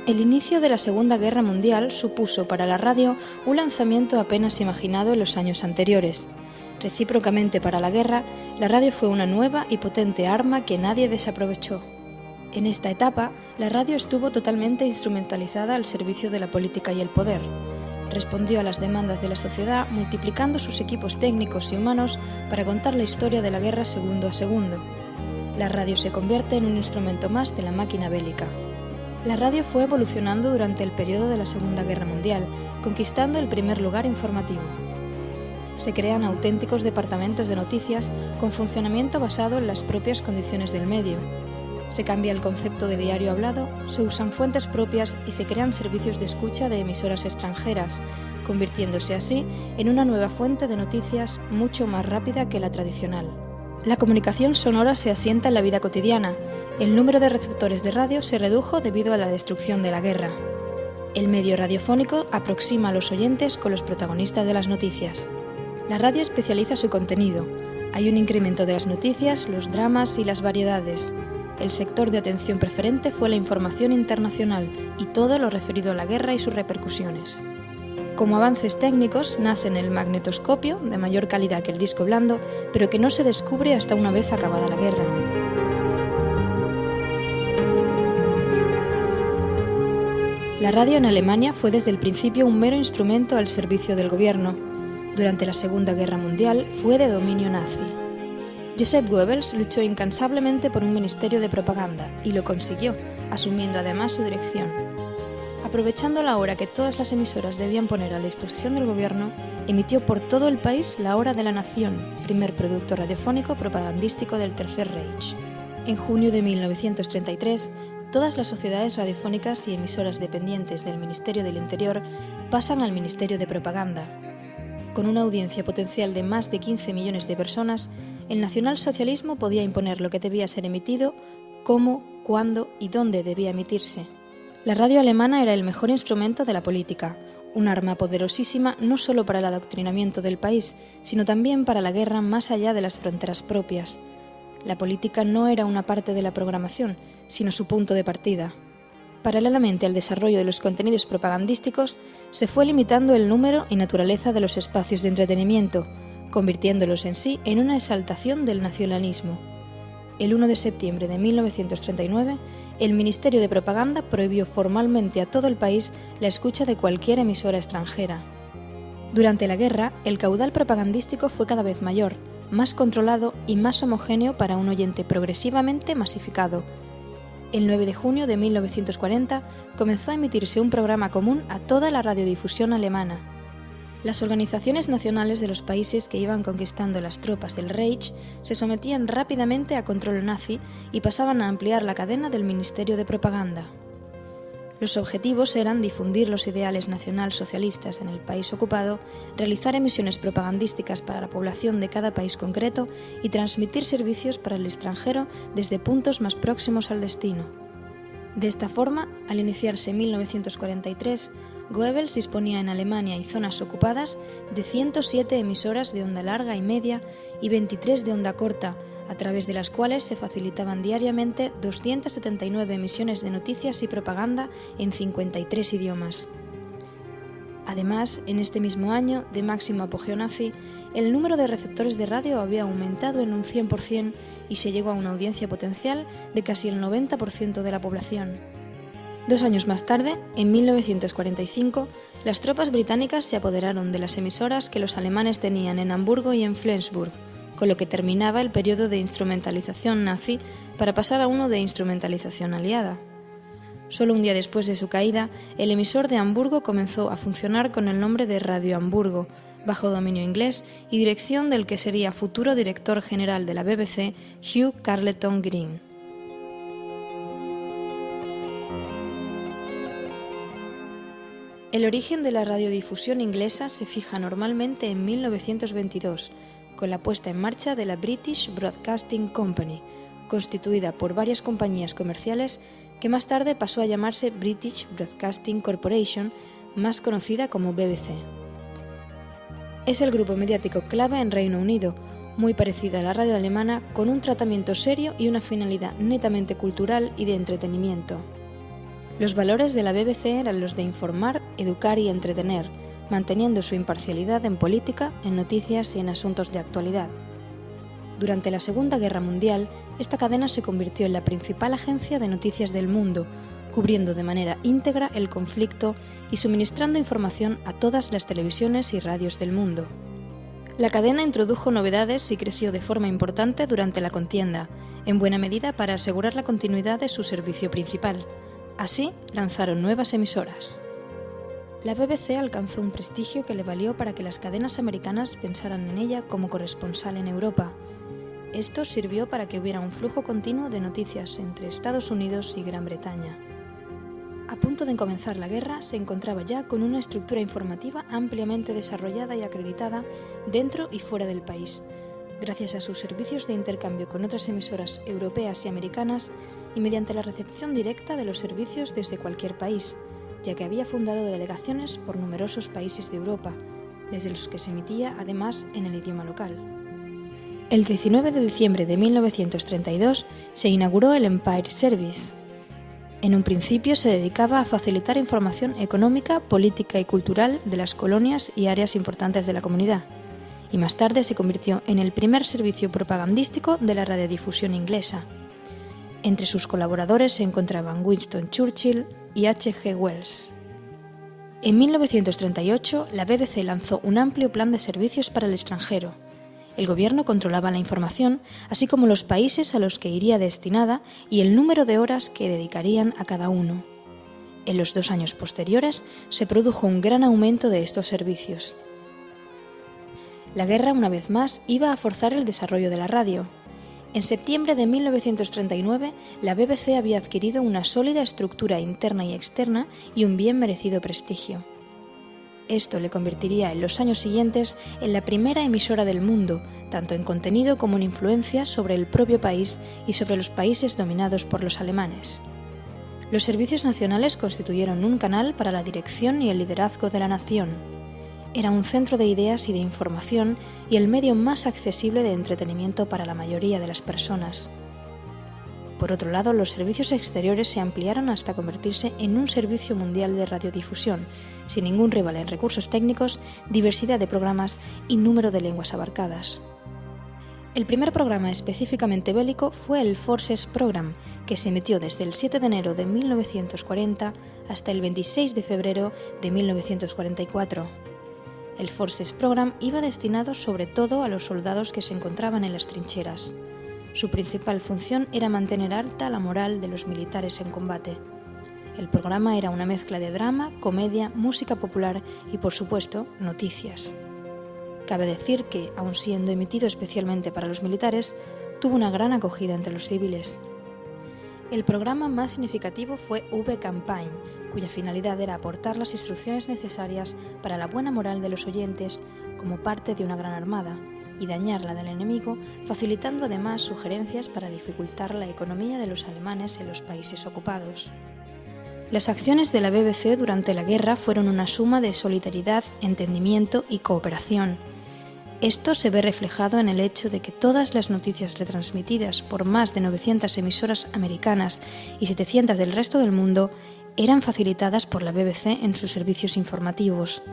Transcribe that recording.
El inicio de la Segunda Guerra Mundial supuso para la radio un lanzamiento apenas imaginado en los años anteriores. Recíprocamente para la guerra, la radio fue una nueva y potente arma que nadie desaprovechó. En esta etapa, la radio estuvo totalmente instrumentalizada al servicio de la política y el poder. Respondió a las demandas de la sociedad multiplicando sus equipos técnicos y humanos para contar la historia de la guerra segundo a segundo. La radio se convierte en un instrumento más de la máquina bélica. La radio fue evolucionando durante el periodo de la Segunda Guerra Mundial, conquistando el primer lugar informativo. Se crean auténticos departamentos de noticias con funcionamiento basado en las propias condiciones del medio. Se cambia el concepto de diario hablado, se usan fuentes propias y se crean servicios de escucha de emisoras extranjeras, convirtiéndose así en una nueva fuente de noticias mucho más rápida que la tradicional. La comunicación sonora se asienta en la vida cotidiana. El número de receptores de radio se redujo debido a la destrucción de la guerra. El medio radiofónico aproxima a los oyentes con los protagonistas de las noticias. La radio especializa su contenido. Hay un incremento de las noticias, los dramas y las variedades. El sector de atención preferente fue la información internacional y todo lo referido a la guerra y sus repercusiones. Como avances técnicos, nacen el magnetoscopio, de mayor calidad que el disco blando, pero que no se descubre hasta una vez acabada la guerra. La radio en Alemania fue desde el principio un mero instrumento al servicio del gobierno. Durante la Segunda Guerra Mundial fue de dominio nazi. Joseph Goebbels luchó incansablemente por un ministerio de propaganda y lo consiguió, asumiendo además su dirección. Aprovechando la hora que todas las emisoras debían poner a la disposición del gobierno, emitió por todo el país La Hora de la Nación, primer producto radiofónico propagandístico del Tercer Reich. En junio de 1933, todas las sociedades radiofónicas y emisoras dependientes del Ministerio del Interior pasan al Ministerio de Propaganda. Con una audiencia potencial de más de 15 millones de personas, el nacionalsocialismo podía imponer lo que debía ser emitido, cómo, cuándo y dónde debía emitirse. La radio alemana era el mejor instrumento de la política, un arma poderosísima no solo para el adoctrinamiento del país, sino también para la guerra más allá de las fronteras propias. La política no era una parte de la programación, sino su punto de partida. Paralelamente al desarrollo de los contenidos propagandísticos, se fue limitando el número y naturaleza de los espacios de entretenimiento, convirtiéndolos en sí en una exaltación del nacionalismo. El 1 de septiembre de 1939, el Ministerio de Propaganda prohibió formalmente a todo el país la escucha de cualquier emisora extranjera. Durante la guerra, el caudal propagandístico fue cada vez mayor, más controlado y más homogéneo para un oyente progresivamente masificado. El 9 de junio de 1940 comenzó a emitirse un programa común a toda la radiodifusión alemana. Las organizaciones nacionales de los países que iban conquistando las tropas del Reich se sometían rápidamente a control nazi y pasaban a ampliar la cadena del Ministerio de Propaganda. Los objetivos eran difundir los ideales nacionalsocialistas en el país ocupado, realizar emisiones propagandísticas para la población de cada país concreto y transmitir servicios para el extranjero desde puntos más próximos al destino. De esta forma, al iniciarse 1943, Goebbels disponía en Alemania y zonas ocupadas de 107 emisoras de onda larga y media y 23 de onda corta, a través de las cuales se facilitaban diariamente 279 emisiones de noticias y propaganda en 53 idiomas. Además, en este mismo año, de máximo apogeo nazi, el número de receptores de radio había aumentado en un 100% y se llegó a una audiencia potencial de casi el 90% de la población. 2 años más tarde, en 1945, las tropas británicas se apoderaron de las emisoras que los alemanes tenían en Hamburgo y en Flensburg, con lo que terminaba el periodo de instrumentalización nazi para pasar a uno de instrumentalización aliada. Solo un día después de su caída, el emisor de Hamburgo comenzó a funcionar con el nombre de Radio Hamburgo, bajo dominio inglés y dirección del que sería futuro director general de la BBC, Hugh Carleton Green. El origen de la radiodifusión inglesa se fija normalmente en 1922, con la puesta en marcha de la British Broadcasting Company, constituida por varias compañías comerciales que más tarde pasó a llamarse British Broadcasting Corporation, más conocida como BBC. Es el grupo mediático clave en Reino Unido, muy parecida a la radio alemana, con un tratamiento serio y una finalidad netamente cultural y de entretenimiento. Los valores de la BBC eran los de informar, educar y entretener, manteniendo su imparcialidad en política, en noticias y en asuntos de actualidad. Durante la Segunda Guerra Mundial, esta cadena se convirtió en la principal agencia de noticias del mundo, cubriendo de manera íntegra el conflicto y suministrando información a todas las televisiones y radios del mundo. La cadena introdujo novedades y creció de forma importante durante la contienda, en buena medida para asegurar la continuidad de su servicio principal. Así, lanzaron nuevas emisoras. La BBC alcanzó un prestigio que le valió para que las cadenas americanas pensaran en ella como corresponsal en Europa. Esto sirvió para que hubiera un flujo continuo de noticias entre Estados Unidos y Gran Bretaña. A punto de comenzar la guerra, se encontraba ya con una estructura informativa ampliamente desarrollada y acreditada dentro y fuera del país, gracias a sus servicios de intercambio con otras emisoras europeas y americanas y mediante la recepción directa de los servicios desde cualquier país, ya que había fundado delegaciones por numerosos países de Europa, desde los que se emitía además en el idioma local. El 19 de diciembre de 1932 se inauguró el Empire Service. En un principio se dedicaba a facilitar información económica, política y cultural de las colonias y áreas importantes de la comunidad, y más tarde se convirtió en el primer servicio propagandístico de la radiodifusión inglesa. Entre sus colaboradores se encontraban Winston Churchill y H.G. Wells. En 1938, la BBC lanzó un amplio plan de servicios para el extranjero. El gobierno controlaba la información, así como los países a los que iría destinada y el número de horas que dedicarían a cada uno. En los 2 años posteriores se produjo un gran aumento de estos servicios. La guerra, una vez más, iba a forzar el desarrollo de la radio. En septiembre de 1939, la BBC había adquirido una sólida estructura interna y externa y un bien merecido prestigio. Esto le convertiría en los años siguientes en la primera emisora del mundo, tanto en contenido como en influencia sobre el propio país y sobre los países dominados por los alemanes. Los servicios nacionales constituyeron un canal para la dirección y el liderazgo de la nación. Era un centro de ideas y de información y el medio más accesible de entretenimiento para la mayoría de las personas. Por otro lado, los servicios exteriores se ampliaron hasta convertirse en un servicio mundial de radiodifusión, sin ningún rival en recursos técnicos, diversidad de programas y número de lenguas abarcadas. El primer programa específicamente bélico fue el Forces Program, que se emitió desde el 7 de enero de 1940 hasta el 26 de febrero de 1944. El Forces Program iba destinado sobre todo a los soldados que se encontraban en las trincheras. Su principal función era mantener alta la moral de los militares en combate. El programa era una mezcla de drama, comedia, música popular y, por supuesto, noticias. Cabe decir que, aun siendo emitido especialmente para los militares, tuvo una gran acogida entre los civiles. El programa más significativo fue V-Campaign, cuya finalidad era aportar las instrucciones necesarias para la buena moral de los oyentes como parte de una gran armada y dañar la del enemigo, facilitando además sugerencias para dificultar la economía de los alemanes en los países ocupados. Las acciones de la BBC durante la guerra fueron una suma de solidaridad, entendimiento y cooperación. Esto se ve reflejado en el hecho de que todas las noticias retransmitidas por más de 900 emisoras americanas y 700 del resto del mundo eran facilitadas por la BBC en sus servicios informativos.